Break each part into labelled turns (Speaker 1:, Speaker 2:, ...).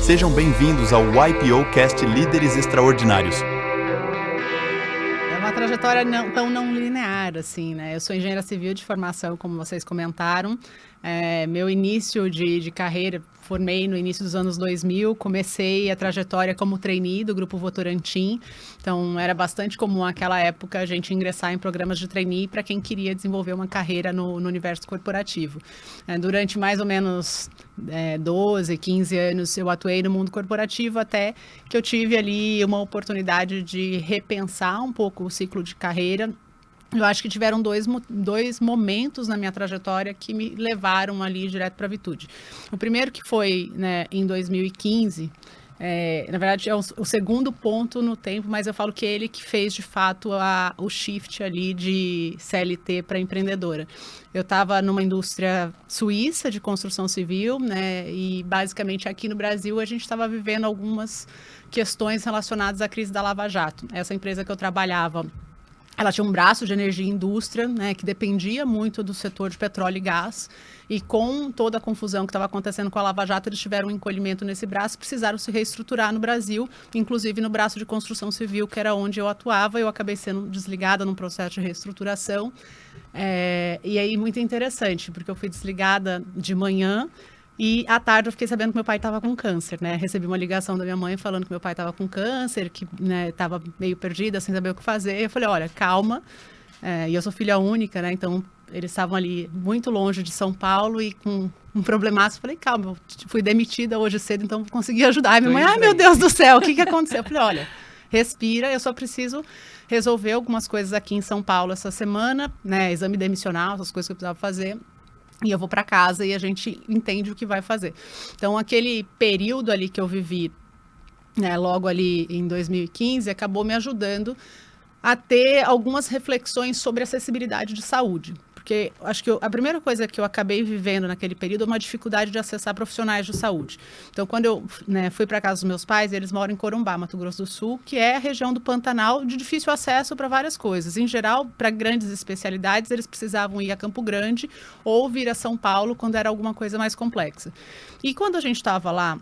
Speaker 1: Sejam bem-vindos ao YPO Cast Líderes Extraordinários.
Speaker 2: É uma trajetória não linear, assim, né? Eu sou engenheira civil de formação, como vocês comentaram. Meu início de carreira, formei no início dos anos 2000, comecei a trajetória como trainee do Grupo Votorantim. Então, era bastante comum naquela época a gente ingressar em programas de trainee para quem queria desenvolver uma carreira no universo corporativo. Durante mais ou menos 12, 15 anos, eu atuei no mundo corporativo até que eu tive ali uma oportunidade de repensar um pouco o ciclo de carreira. Eu acho que tiveram dois momentos na minha trajetória que me levaram ali direto para a Vitude. O primeiro que foi, né, em 2015, na verdade é o segundo ponto no tempo, mas eu falo que é ele que fez de fato o shift ali de CLT para empreendedora. Eu estava numa indústria suíça de construção civil, né, e basicamente aqui no Brasil a gente estava vivendo algumas questões relacionadas à crise da Lava Jato. Essa empresa que eu trabalhava, ela tinha um braço de energia e indústria, né, que dependia muito do setor de petróleo e gás. E com toda a confusão que estava acontecendo com a Lava Jato, eles tiveram um encolhimento nesse braço, precisaram se reestruturar no Brasil, inclusive no braço de construção civil, que era onde eu atuava. Eu acabei sendo desligada num processo de reestruturação. E aí, muito interessante, porque eu fui desligada de manhã, e à tarde eu fiquei sabendo que meu pai estava com câncer, né? Recebi uma ligação da minha mãe falando que meu pai estava com câncer, que estava meio perdida, sem saber o que fazer. Eu falei, olha, calma. E eu sou filha única, né? Então, eles estavam ali muito longe de São Paulo e com um problemaço. Eu falei, calma, eu fui demitida hoje cedo, então vou conseguir ajudar. E minha mãe, ai, meu Deus do céu, o que aconteceu? Eu falei, olha, respira, eu só preciso resolver algumas coisas aqui em São Paulo essa semana, né? Exame demissional, essas coisas que eu precisava fazer. E eu vou para casa e a gente entende o que vai fazer. Então, aquele período ali que eu vivi, né, logo ali em 2015, acabou me ajudando a ter algumas reflexões sobre acessibilidade de saúde. Porque acho que a primeira coisa que eu acabei vivendo naquele período é uma dificuldade de acessar profissionais de saúde. Então, quando eu fui para casa dos meus pais, eles moram em Corumbá, Mato Grosso do Sul, que é a região do Pantanal de difícil acesso para várias coisas. Em geral, para grandes especialidades, eles precisavam ir a Campo Grande ou vir a São Paulo quando era alguma coisa mais complexa. E quando a gente estava lá,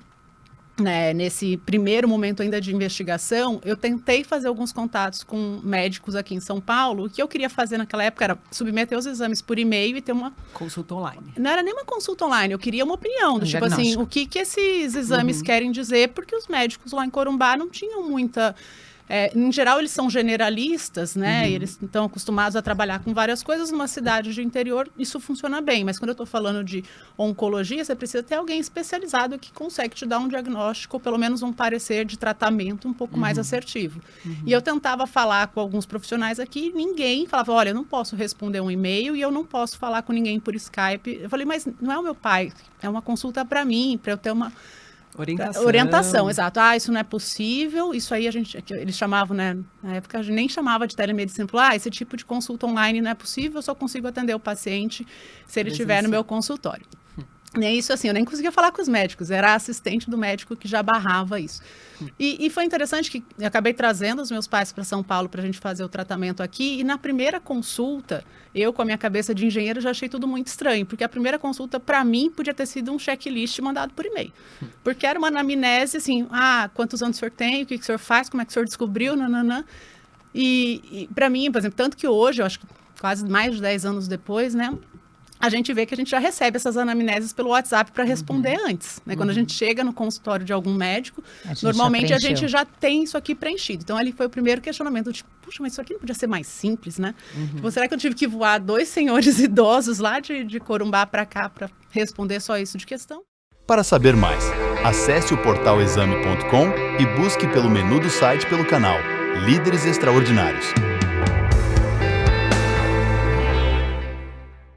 Speaker 2: nesse primeiro momento ainda de investigação, eu tentei fazer alguns contatos com médicos aqui em São Paulo. O que eu queria fazer naquela época era submeter os exames por e-mail e ter uma consulta online. Não era nem uma consulta online, eu queria uma opinião, do tipo assim, o que esses exames querem dizer, porque os médicos lá em Corumbá não tinham muita... em geral, eles são generalistas, né? E eles estão acostumados a trabalhar com várias coisas. Numa cidade de interior, isso funciona bem. Mas quando eu estou falando de oncologia, você precisa ter alguém especializado que consegue te dar um diagnóstico, ou pelo menos um parecer de tratamento um pouco mais assertivo. E eu tentava falar com alguns profissionais aqui, ninguém falava, olha, eu não posso responder um e-mail e eu não posso falar com ninguém por Skype. Eu falei, mas não é o meu pai, é uma consulta para mim, para eu ter uma... Orientação, exato. Isso não é possível, isso aí eles chamavam, né, na época a gente nem chamava de telemedicina, falou, esse tipo de consulta online não é possível, eu só consigo atender o paciente se ele estiver no meu consultório. E isso assim, eu nem conseguia falar com os médicos, era a assistente do médico que já barrava isso. E foi interessante que eu acabei trazendo os meus pais para São Paulo para a gente fazer o tratamento aqui, e na primeira consulta, eu com a minha cabeça de engenheiro já achei tudo muito estranho, porque a primeira consulta para mim podia ter sido um checklist mandado por e-mail. Porque era uma anamnese assim, quantos anos o senhor tem, o que o senhor faz, como é que o senhor descobriu, nananã. E para mim, por exemplo, tanto que hoje, eu acho que quase mais de 10 anos depois, né, a gente vê que a gente já recebe essas anamneses pelo WhatsApp para responder antes. Né? Quando a gente chega no consultório de algum médico, normalmente a gente já tem isso aqui preenchido. Então, ali foi o primeiro questionamento. Tipo, puxa, mas isso aqui não podia ser mais simples, né? Tipo, será que eu tive que voar 2 senhores idosos lá de Corumbá para cá para responder só isso de questão?
Speaker 1: Para saber mais, acesse o portal exame.com e busque pelo menu do site pelo canal Líderes Extraordinários.